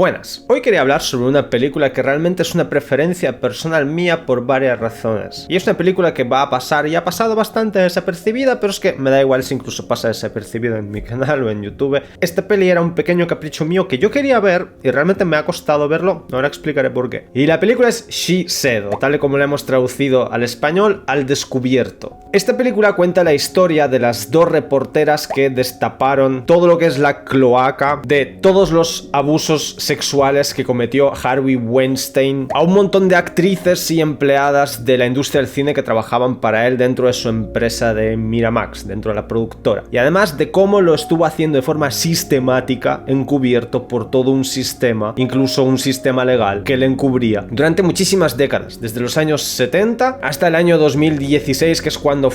Buenas, hoy quería hablar sobre una película que realmente es una preferencia personal mía por varias razones. Y es una película que va a pasar y ha pasado bastante desapercibida, pero es que me da igual si incluso pasa desapercibido en mi canal o en YouTube. Esta peli era un pequeño capricho mío que yo quería ver y realmente me ha costado verlo, ahora explicaré por qué. Y la película es She Said, o tal y como la hemos traducido al español, Al Descubierto. Esta película cuenta la historia de las dos reporteras que destaparon todo lo que es la cloaca de todos los abusos sexuales que cometió Harvey Weinstein a un montón de actrices y empleadas de la industria del cine que trabajaban para él dentro de su empresa de Miramax, dentro de la productora. Y además de cómo lo estuvo haciendo de forma sistemática, encubierto por todo un sistema, incluso un sistema legal que le encubría durante muchísimas décadas, desde los años 70 hasta el año 2016, que es cuando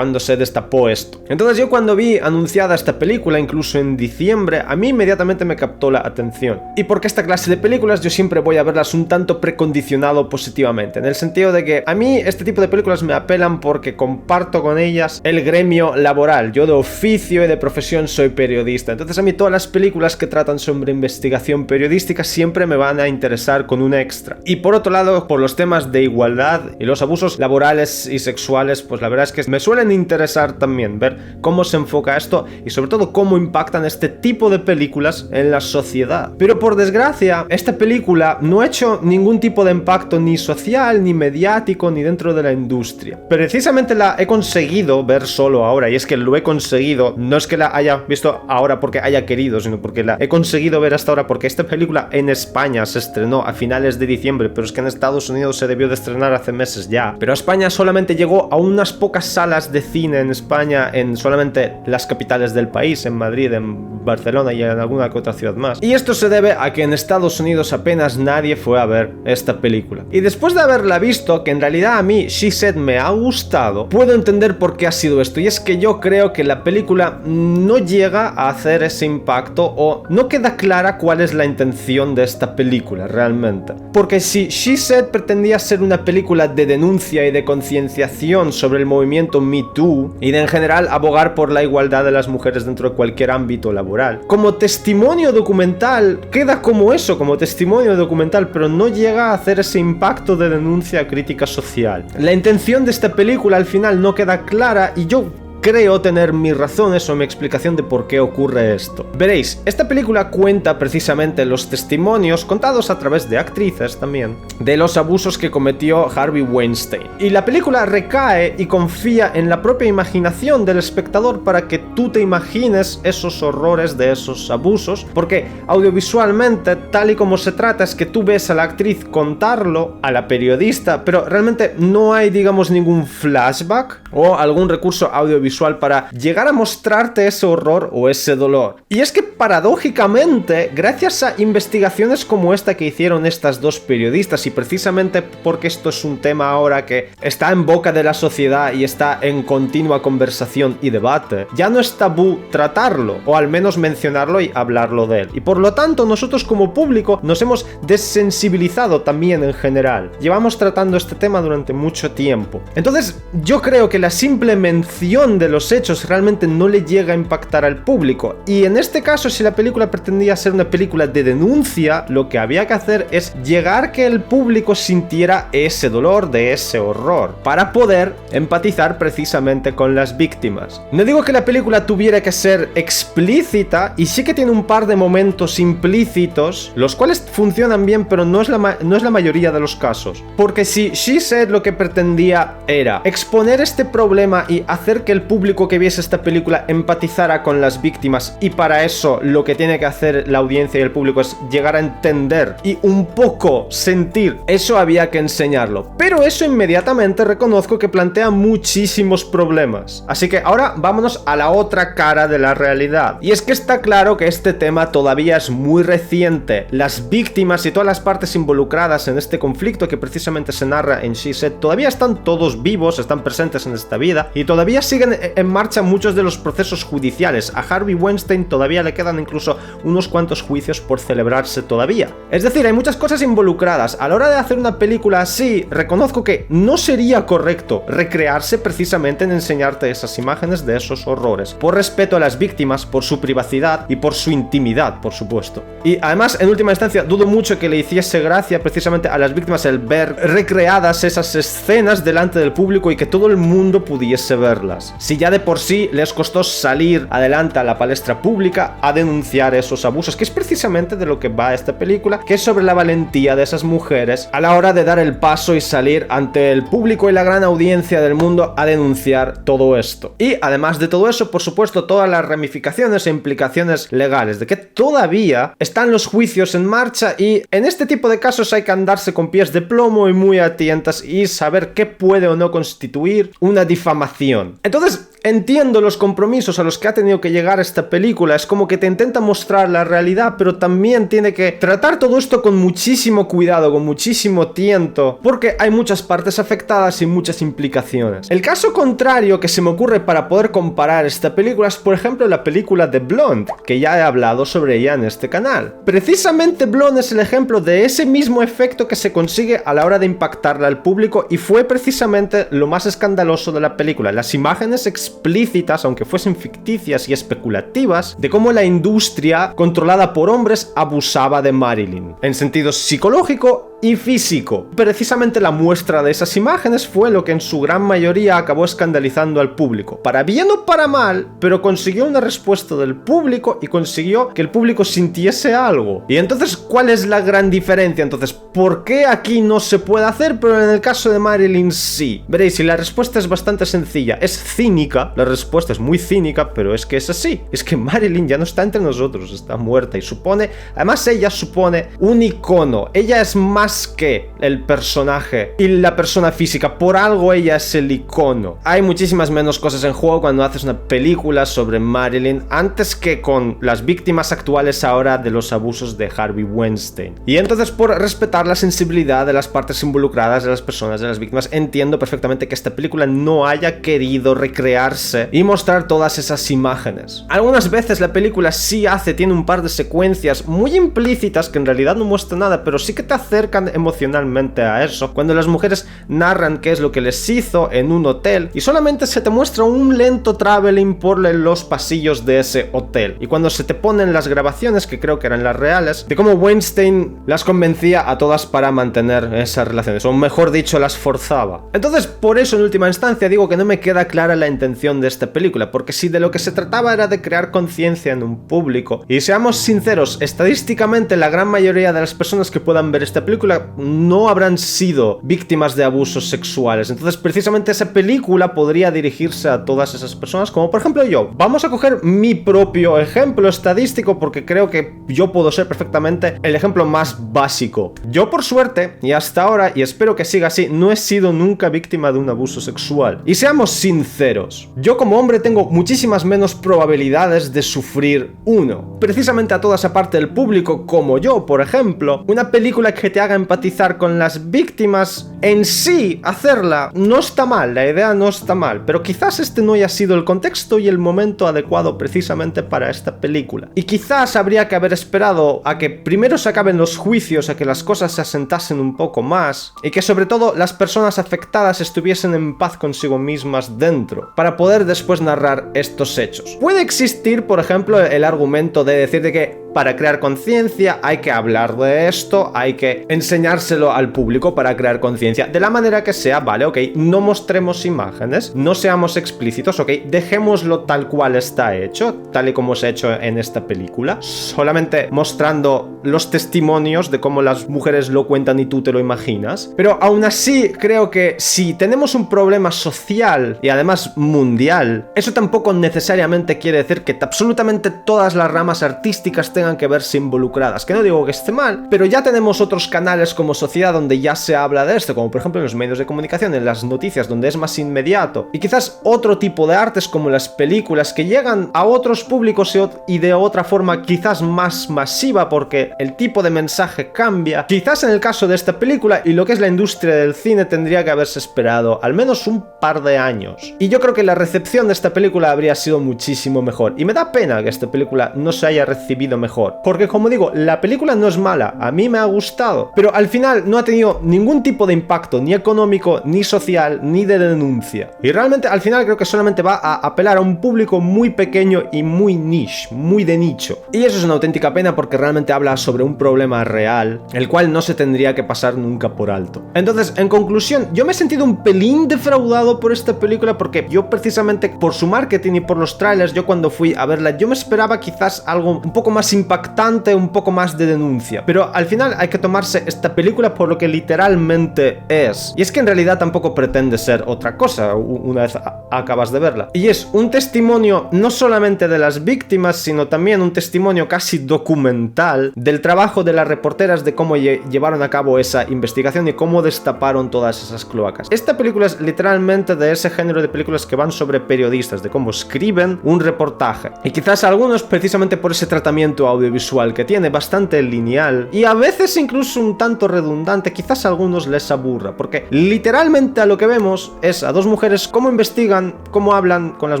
se destapó esto. Entonces yo cuando vi anunciada esta película, incluso en diciembre, a mí inmediatamente me captó la atención. Y porque esta clase de películas yo siempre voy a verlas un tanto precondicionado positivamente, en el sentido de que a mí este tipo de películas me apelan porque comparto con ellas el gremio laboral. Yo de oficio y de profesión soy periodista, entonces a mí todas las películas que tratan sobre investigación periodística siempre me van a interesar con un extra. Y por otro lado, por los temas de igualdad y los abusos laborales y sexuales, pues la verdad es que me suelen interesar también ver cómo se enfoca esto y sobre todo cómo impactan este tipo de películas en la sociedad. Pero por desgracia, esta película no ha hecho ningún tipo de impacto ni social, ni mediático, ni dentro de la industria. Precisamente la he conseguido ver solo ahora, y es que lo he conseguido, no es que la haya visto ahora porque haya querido, sino porque la he conseguido ver hasta ahora, porque esta película en España se estrenó a finales de diciembre, pero es que en Estados Unidos se debió de estrenar hace meses ya. Pero a España solamente llegó a unas pocas salas de cine en España, en solamente las capitales del país, en Madrid, en Barcelona y en alguna que otra ciudad más. Y esto se debe a que en Estados Unidos apenas nadie fue a ver esta película. Y después de haberla visto, que en realidad a mí She Said me ha gustado, puedo entender por qué ha sido esto. Y es que yo creo que la película no llega a hacer ese impacto, o no queda clara cuál es la intención de esta película realmente. Porque si She Said pretendía ser una película de denuncia y de concienciación sobre el movimiento Me Too y de en general abogar por la igualdad de las mujeres dentro de cualquier ámbito laboral, como testimonio documental queda como eso, como testimonio documental, pero no llega a hacer ese impacto de denuncia crítica social. La intención de esta película al final no queda clara y yo creo tener mis razones o mi explicación de por qué ocurre esto. Veréis, esta película cuenta precisamente los testimonios, contados a través de actrices también, de los abusos que cometió Harvey Weinstein. Y la película recae y confía en la propia imaginación del espectador para que tú te imagines esos horrores de esos abusos, porque audiovisualmente, tal y como se trata, es que tú ves a la actriz contarlo, a la periodista, pero realmente no hay, digamos, ningún flashback o algún recurso audiovisual para llegar a mostrarte ese horror o ese dolor. Y es que paradójicamente, gracias a investigaciones como esta que hicieron estas dos periodistas, y precisamente porque esto es un tema ahora que está en boca de la sociedad y está en continua conversación y debate, ya no es tabú tratarlo, o al menos mencionarlo y hablarlo de él. Y por lo tanto, nosotros como público nos hemos desensibilizado también en general. Llevamos tratando este tema durante mucho tiempo. Entonces, yo creo que la simple mención de los hechos realmente no le llega a impactar al público. Y en este caso, si la película pretendía ser una película de denuncia, lo que había que hacer es llegar que el público sintiera ese dolor, de ese horror, para poder empatizar precisamente con las víctimas. No digo que la película tuviera que ser explícita, y sí que tiene un par de momentos implícitos, los cuales funcionan bien, pero no es la mayoría de los casos. Porque si She Said lo que pretendía era exponer este problema y hacer que el público que viese esta película empatizara con las víctimas, y para eso lo que tiene que hacer la audiencia y el público es llegar a entender y un poco sentir, eso había que enseñarlo. Pero eso inmediatamente reconozco que plantea muchísimos problemas. Así que ahora vámonos a la otra cara de la realidad. Y es que está claro que este tema todavía es muy reciente. Las víctimas y todas las partes involucradas en este conflicto que precisamente se narra en She Said todavía están todos vivos, están presentes en esta vida y todavía siguen en marcha muchos de los procesos judiciales. A Harvey Weinstein todavía le quedan incluso unos cuantos juicios por celebrarse todavía. Es decir, hay muchas cosas involucradas. A la hora de hacer una película así, reconozco que no sería correcto recrearse precisamente en enseñarte esas imágenes de esos horrores. abusadores, por respeto a las víctimas, por su privacidad y por su intimidad, por supuesto. Y además, en última instancia, dudo mucho que le hiciese gracia precisamente a las víctimas el ver recreadas esas escenas delante del público y que todo el mundo pudiese verlas. Si ya de por sí les costó salir adelante a la palestra pública a denunciar esos abusos, que es precisamente de lo que va esta película, que es sobre la valentía de esas mujeres a la hora de dar el paso y salir ante el público y la gran audiencia del mundo a denunciar todo esto. Y además de todo eso, por supuesto, todas las ramificaciones e implicaciones legales, de que todavía están los juicios en marcha y en este tipo de casos hay que andarse con pies de plomo y muy a tientas y saber qué puede o no constituir una difamación. Entonces, entiendo los compromisos a los que ha tenido que llegar esta película, es como que te intenta mostrar la realidad, pero también tiene que tratar todo esto con muchísimo cuidado, con muchísimo tiento, porque hay muchas partes afectadas y muchas implicaciones. El caso contrario que se me ocurre para poder comparar esta película es, por ejemplo, la película de Blonde, que ya he hablado sobre ella en este canal. Precisamente Blonde es el ejemplo de ese mismo efecto que se consigue a la hora de impactarla al público y fue precisamente lo más escandaloso de la película, las imágenes explícitas, aunque fuesen ficticias y especulativas, de cómo la industria controlada por hombres abusaba de Marilyn, en sentido psicológico y físico. Precisamente la muestra de esas imágenes fue lo que en su gran mayoría acabó escandalizando al público, para bien o para mal, pero consiguió una respuesta del público y consiguió que el público sintiese algo. Y entonces, ¿cuál es la gran diferencia? Entonces, ¿por qué aquí no se puede hacer, pero en el caso de Marilyn sí? Veréis, y la respuesta es bastante sencilla, es cínica, la respuesta es muy cínica, pero es que es así, es que Marilyn ya no está entre nosotros, está muerta y supone, además ella supone un icono, ella es más que el personaje y la persona física, por algo ella es el icono. Hay muchísimas menos cosas en juego cuando haces una película sobre Marilyn antes que con las víctimas actuales ahora de los abusos de Harvey Weinstein. Y entonces, por respetar la sensibilidad de las partes involucradas, de las personas, de las víctimas, entiendo perfectamente que esta película no haya querido recrearse y mostrar todas esas imágenes. Algunas veces la película sí tiene un par de secuencias muy implícitas que en realidad no muestran nada, pero sí que te acercan emocionalmente a eso, cuando las mujeres narran qué es lo que les hizo en un hotel y solamente se te muestra un lento traveling por los pasillos de ese hotel, y cuando se te ponen las grabaciones, que creo que eran las reales, de cómo Weinstein las convencía a todas para mantener esas relaciones, o mejor dicho, las forzaba. Entonces, por eso en última instancia digo que no me queda clara la intención de esta película, porque si de lo que se trataba era de crear conciencia en un público, y seamos sinceros, estadísticamente la gran mayoría de las personas que puedan ver esta película no habrán sido víctimas de abusos sexuales. Entonces, precisamente esa película podría dirigirse a todas esas personas, como por ejemplo yo. Vamos a coger mi propio ejemplo estadístico porque creo que yo puedo ser perfectamente el ejemplo más básico. Yo, por suerte, y hasta ahora, y espero que siga así, no he sido nunca víctima de un abuso sexual. Y seamos sinceros, yo como hombre tengo muchísimas menos probabilidades de sufrir uno. Precisamente a toda esa parte del público, como yo, por ejemplo, una película que te haga empatizar con las víctimas en sí, hacerla no está mal, la idea no está mal, pero quizás este no haya sido el contexto y el momento adecuado precisamente para esta película. Y quizás habría que haber esperado a que primero se acaben los juicios, a que las cosas se asentasen un poco más y que sobre todo las personas afectadas estuviesen en paz consigo mismas dentro, para poder después narrar estos hechos. Puede existir, por ejemplo, el argumento de decir de que para crear conciencia hay que hablar de esto, hay que enseñárselo al público para crear conciencia, de la manera que sea, vale, ok, no mostremos imágenes, no seamos explícitos, ok, dejémoslo tal cual está hecho, tal y como se ha hecho en esta película, solamente mostrando los testimonios de cómo las mujeres lo cuentan y tú te lo imaginas. Pero aún así creo que si tenemos un problema social y además mundial, eso tampoco necesariamente quiere decir que absolutamente todas las ramas artísticas tengan que verse involucradas, que no digo que esté mal, pero ya tenemos otros canales como sociedad donde ya se habla de esto, como por ejemplo en los medios de comunicación, en las noticias, donde es más inmediato, y quizás otro tipo de artes como las películas que llegan a otros públicos y de otra forma quizás más masiva porque el tipo de mensaje cambia. Quizás en el caso de esta película y lo que es la industria del cine tendría que haberse esperado al menos un par de años, y yo creo que la recepción de esta película habría sido muchísimo mejor, y me da pena que esta película no se haya recibido mejor mejor. Porque como digo, la película no es mala, a mí me ha gustado, pero al final no ha tenido ningún tipo de impacto, ni económico, ni social, ni de denuncia. Y realmente al final creo que solamente va a apelar a un público muy pequeño y muy niche, muy de nicho. Y eso es una auténtica pena porque realmente habla sobre un problema real, el cual no se tendría que pasar nunca por alto. Entonces, en conclusión, yo me he sentido un pelín defraudado por esta película porque yo precisamente por su marketing y por los trailers, yo cuando fui a verla, yo me esperaba quizás algo un poco más impactante, un poco más de denuncia. Pero al final hay que tomarse esta película por lo que literalmente es. Y es que en realidad tampoco pretende ser otra cosa una vez acabas de verla. Y es un testimonio no solamente de las víctimas, sino también un testimonio casi documental del trabajo de las reporteras, de cómo llevaron a cabo esa investigación y cómo destaparon todas esas cloacas. Esta película es literalmente de ese género de películas que van sobre periodistas, de cómo escriben un reportaje. Y quizás algunos, precisamente por ese tratamiento audiovisual que tiene, bastante lineal y a veces incluso un tanto redundante, quizás a algunos les aburra, porque literalmente a lo que vemos es a dos mujeres cómo investigan, cómo hablan con las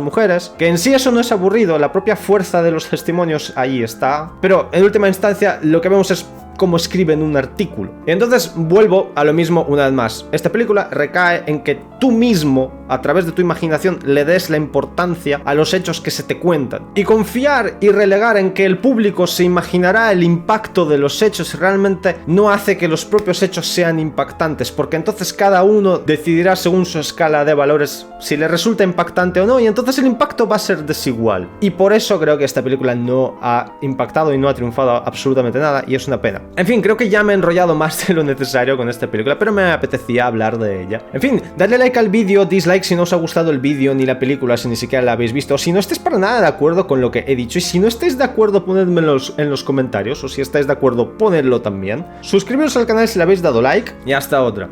mujeres, que en sí eso no es aburrido, la propia fuerza de los testimonios ahí está, pero en última instancia lo que vemos es cómo escriben un artículo. Y entonces vuelvo a lo mismo una vez más. Esta película recae en que tú mismo, a través de tu imaginación, le des la importancia a los hechos que se te cuentan. Y confiar y relegar en que el público se imaginará el impacto de los hechos realmente no hace que los propios hechos sean impactantes, porque entonces cada uno decidirá según su escala de valores si le resulta impactante o no, y entonces el impacto va a ser desigual. Y por eso creo que esta película no ha impactado y no ha triunfado absolutamente nada, y es una pena. En fin, creo que ya me he enrollado más de lo necesario con esta película, pero me apetecía hablar de ella. En fin, dadle like al vídeo, dislike si no os ha gustado el vídeo ni la película, si ni siquiera la habéis visto, o si no estáis para nada de acuerdo con lo que he dicho, y si no estáis de acuerdo ponedmelo en los comentarios, o si estáis de acuerdo ponedlo también. Suscribiros al canal si le habéis dado like, y hasta otra.